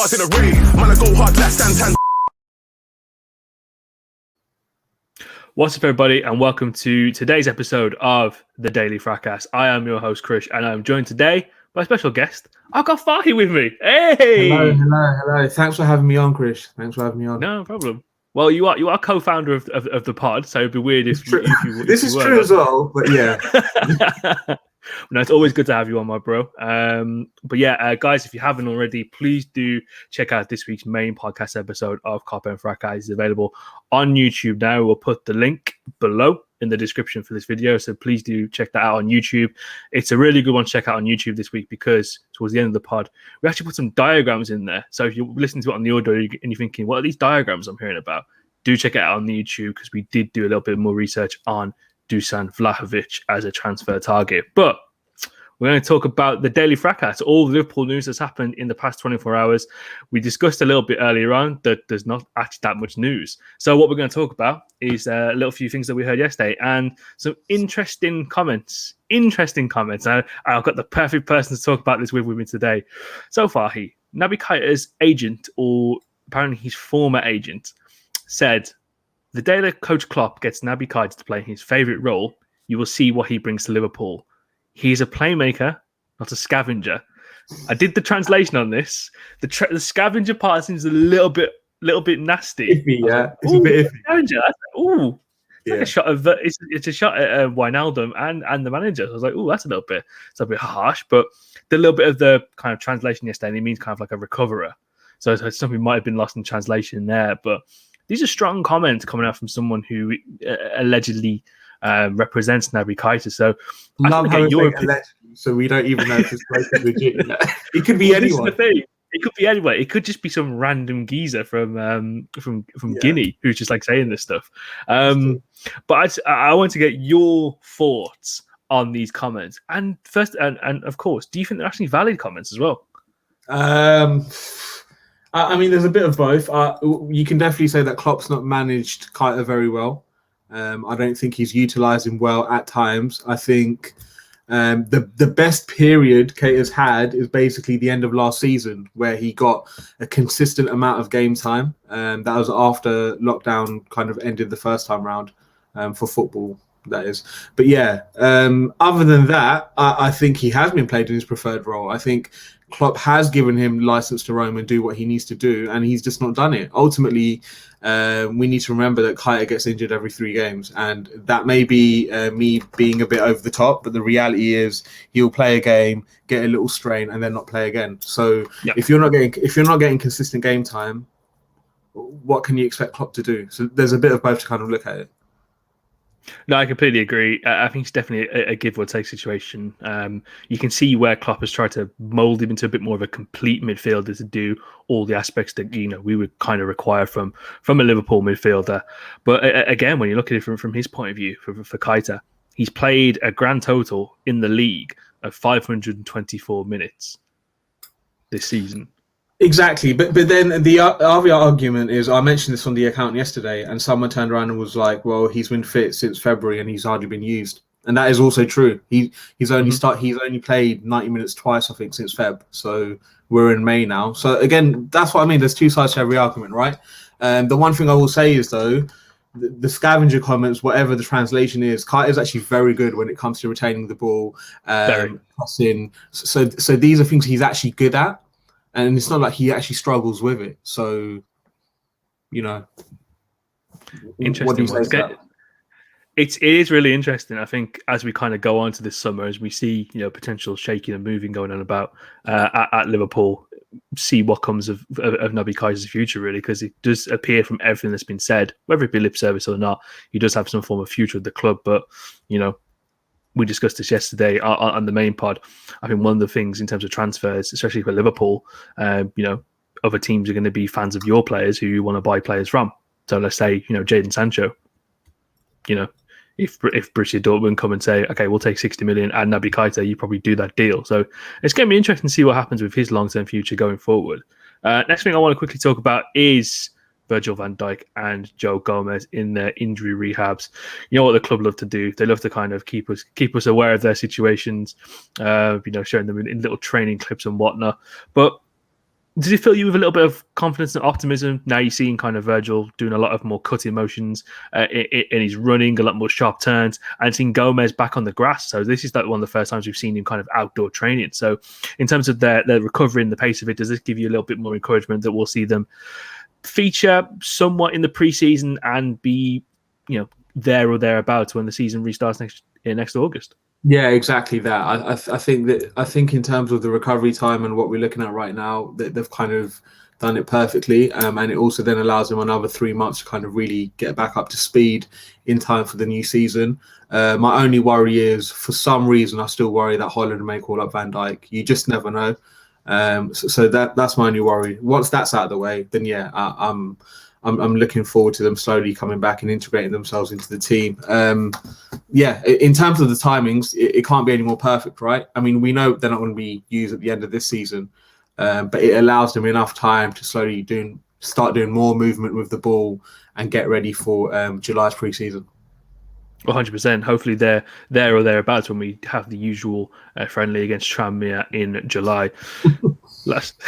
bars in a raid. Man, I go hard like Santan. What's up, everybody, and welcome to today's episode of the Daily Fracas. I am your host, Krish, and I'm joined today by a special guest. I've got Fahi with me. Hey! Hello. Thanks for having me on, Krish. Thanks for having me on. No problem. Well, you are co-founder of the pod, so it'd be weird if you This is true as well, but yeah. No, it's always good to have you on, my bro. But yeah, guys, if you haven't already, please do check out this week's main podcast episode of Kop End Fracas. It's available on YouTube now. We'll put the link below in the description for this video, so please do check that out on YouTube. It's a really good one to check out on YouTube this week because towards the end of the pod, we actually put some diagrams in there. So if you're listening to it on the audio and you're thinking, what are these diagrams I'm hearing about? Do check it out on the YouTube because we did do a little bit more research on Dusan Vlahovic as a transfer target. But we're going to talk about the Daily Fracas, all the Liverpool news that's happened in the past 24 hours. We discussed a little bit earlier on that there's not actually that much news. So what we're going to talk about is a little few things that we heard yesterday and some interesting comments. And I've got the perfect person to talk about this with me today. So far, Naby Keita's agent, or apparently his former agent, said, the day that Coach Klopp gets Naby Keita to play his favourite role, you will see what he brings to Liverpool. He's a playmaker, not a scavenger. I did the translation on this. The scavenger part seems a little bit nasty. Iffy, yeah. It's a bit iffy. Scavenger. Ooh. It's like a shot of it's a shot at Wijnaldum and the manager. So I was like, oh, that's a little bit harsh. But the little bit of the kind of translation yesterday, it means kind of like a recoverer. So something might have been lost in translation there. But these are strong comments coming out from someone who allegedly represents Naby Keita. So love how your allegedly, so we don't even know if it's legit. It could be anyone. This is the thing. It could be anyone. It could just be some random geezer from Guinea who's just like saying this stuff. But I want to get your thoughts on these comments. And first, and of course, do you think they're actually valid comments as well? I mean, there's a bit of both. You can definitely say that Klopp's not managed Keita very well. I don't think he's utilised him well at times. I think the best period Keita's had is basically the end of last season, where he got a consistent amount of game time. That was after lockdown kind of ended the first time round for football, that is. But yeah, other than that, I think he has been played in his preferred role. I think Klopp has given him license to roam and do what he needs to do, and he's just not done it. Ultimately, we need to remember that Keita gets injured every 3 games, and that may be me being a bit over the top, but the reality is he'll play a game, get a little strain, and then not play again. So if you're not getting consistent game time, what can you expect Klopp to do? So there's a bit of both to kind of look at it. No, I completely agree. I think it's definitely a give or take situation. You can see where Klopp has tried to mould him into a bit more of a complete midfielder to do all the aspects that we would kind of require from a Liverpool midfielder. But again, when you look at it from his point of view, for Keita, he's played a grand total in the league of 524 minutes this season. Exactly, but then the other argument is, I mentioned this on the account yesterday, and someone turned around and was like, "Well, he's been fit since February and he's hardly been used," and that is also true. He's only played 90 minutes twice, I think, since Feb. So we're in May now. So again, that's what I mean. There's two sides to every argument, right? The one thing I will say is though, the scavenger comments, whatever the translation is, Keita is actually very good when it comes to retaining the ball, crossing. So these are things he's actually good at. And it's not like he actually struggles with it. So, interesting. What do you say to that? It is really interesting. I think as we kind of go on to this summer, as we see, potential shaking and moving going on about at Liverpool, see what comes of Naby Keita's future, really, because it does appear from everything that's been said, whether it be lip service or not, he does have some form of future at the club. But, we discussed this yesterday on the main pod. I think one of the things in terms of transfers, especially for Liverpool, other teams are going to be fans of your players who you want to buy players from. So let's say, Jadon Sancho, if Borussia Dortmund come and say, okay, we'll take 60 million and Naby Keita, you probably do that deal. So it's going to be interesting to see what happens with his long-term future going forward. Next thing I want to quickly talk about is Virgil van Dijk and Joe Gomez in their injury rehabs. You know what the club love to do? They love to kind of keep us aware of their situations, showing them in little training clips and whatnot. But Does it fill you with a little bit of confidence and optimism? Now you're seeing kind of Virgil doing a lot of more cutting motions, and he's running a lot more sharp turns, and seeing Gomez back on the grass. So this is like one of the first times we've seen him kind of outdoor training. So in terms of their recovery and the pace of it, does this give you a little bit more encouragement that we'll see them feature somewhat in the preseason and be, there or thereabouts when the season restarts next August? Yeah, exactly that. I think in terms of the recovery time and what we're looking at right now, that they've kind of done it perfectly, and it also then allows them another 3 months to kind of really get back up to speed in time for the new season. My only worry is, for some reason, I still worry that Holland may call up Van Dijk. You just never know. So that's my only worry. Once that's out of the way, then yeah, I'm looking forward to them slowly coming back and integrating themselves into the team. In terms of the timings, it can't be any more perfect, right? I mean, we know they're not going to be used at the end of this season, but it allows them enough time to slowly start doing more movement with the ball and get ready for July's pre-season. 100%. Hopefully they're there or thereabouts when we have the usual friendly against Tranmere in July. Last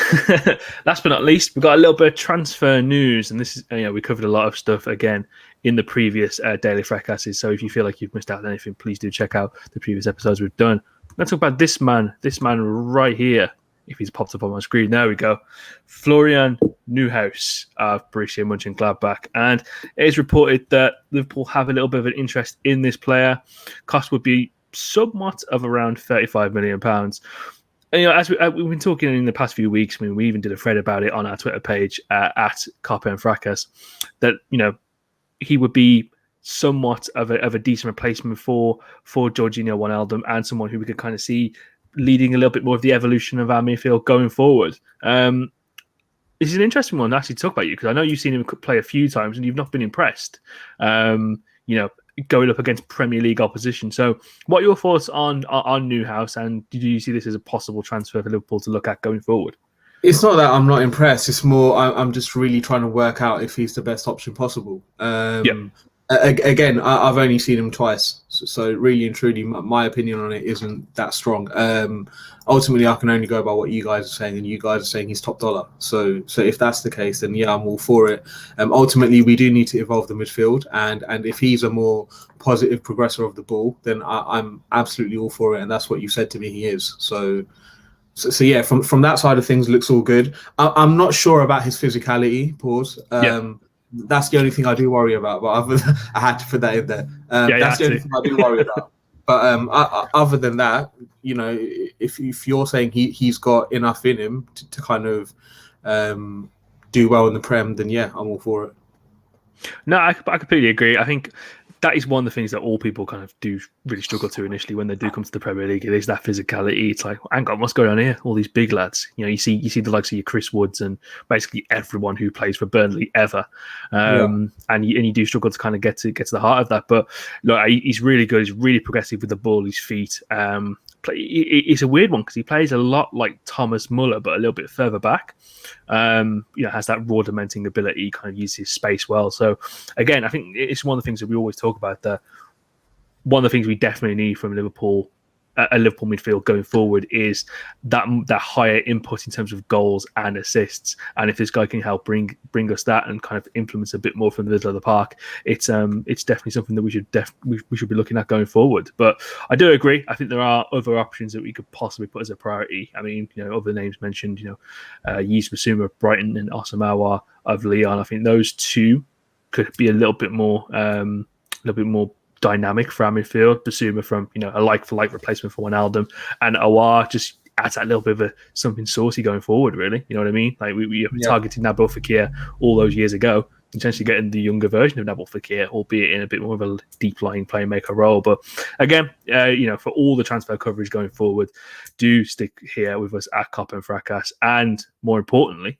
but not least, we've got a little bit of transfer news, and this is we covered a lot of stuff again in the previous Daily Fracasses. So if you feel like you've missed out on anything, please do check out the previous episodes we've done. Let's talk about this man right here. If he's popped up on my screen, there we go. Florian Neuhaus of Borussia Mönchengladbach, and it is reported that Liverpool have a little bit of an interest in this player. Cost would be somewhat of around £35 million. And, as we've been talking in the past few weeks, I mean, we even did a thread about it on our Twitter page at Kop End Fracas, that he would be somewhat of a decent replacement for Georginio Wijnaldum, and someone who we could kind of see leading a little bit more of the evolution of our midfield going forward. This is an interesting one to actually talk about you, because I know you've seen him play a few times and you've not been impressed. Going up against Premier League opposition. So what are your thoughts on Neuhaus, and do you see this as a possible transfer for Liverpool to look at going forward? It's not that I'm not impressed. It's more I'm just really trying to work out if he's the best option possible. Again, I've only seen him twice. So really and truly, my opinion on it isn't that strong. Ultimately, I can only go by what you guys are saying, and you guys are saying he's top dollar. So if that's the case, then yeah, I'm all for it. Ultimately, we do need to evolve the midfield, and if he's a more positive progressor of the ball, then I'm absolutely all for it, and that's what you said to me he is. So yeah, from that side of things, looks all good. I'm not sure about his physicality. That's the only thing I do worry about. But I had to put that in there. That's the only thing I do worry about. But other than that, if you're saying he's got enough in him to kind of do well in the Prem, then yeah, I'm all for it. No, I completely agree. I think that is one of the things that all people kind of do really struggle to initially when they do come to the Premier League. It is that physicality. It's like, hang on, what's going on here? All these big lads. You see the likes of your Chris Woods and basically everyone who plays for Burnley ever. And you do struggle to kind of get to the heart of that. But look, he's really good. He's really progressive with the ball, his feet. It's a weird one because he plays a lot like Thomas Muller, but a little bit further back. Has that rudimenting ability, kind of uses his space well. So again, I think it's one of the things that we always talk about. That one of the things we definitely need from Liverpool, a Liverpool midfield going forward, is that higher input in terms of goals and assists. And if this guy can help bring us that and kind of influence a bit more from the middle of the park, it's definitely something that we should be looking at going forward. But I do agree. I think there are other options that we could possibly put as a priority. I mean, other names mentioned, Yves Bissouma of Brighton and Osamawa of Lyon. I think those two could be a little bit more dynamic for our midfield. Bissouma from a like-for-like replacement for Wijnaldum, and Aouar just adds that little bit of something saucy going forward, really. You know what I mean? Like we targeted Naby Fekir all those years ago, essentially getting the younger version of Naby Fekir, albeit in a bit more of a deep-lying playmaker role. But again, for all the transfer coverage going forward, do stick here with us at Kop End Fracas, and more importantly,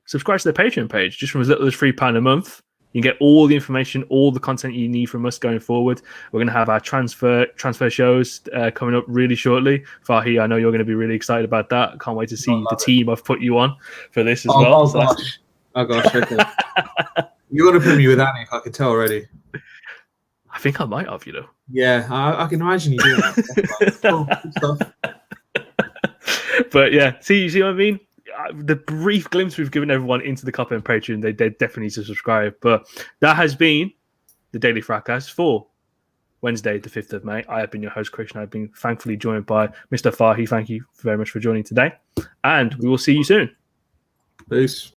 subscribe to the Patreon page. Just from as little as £3 a month, you can get all the information, all the content you need from us going forward. We're going to have our transfer shows coming up really shortly. Fahi, I know you're going to be really excited about that. Can't wait to see the team I've put you on for this as well. Oh gosh. Okay. You want to put me with Annie, I can tell already. I think I might have, Yeah, I can imagine you doing that. Cool stuff. But yeah, see what I mean? the brief glimpse we've given everyone into the Kop End Patreon, they definitely need to subscribe. But that has been the Daily Fracas for Wednesday, the 5th of May. I have been your host, Krish, and I've been thankfully joined by Mr. Fahi. Thank you very much for joining today. And we will see you soon. Peace.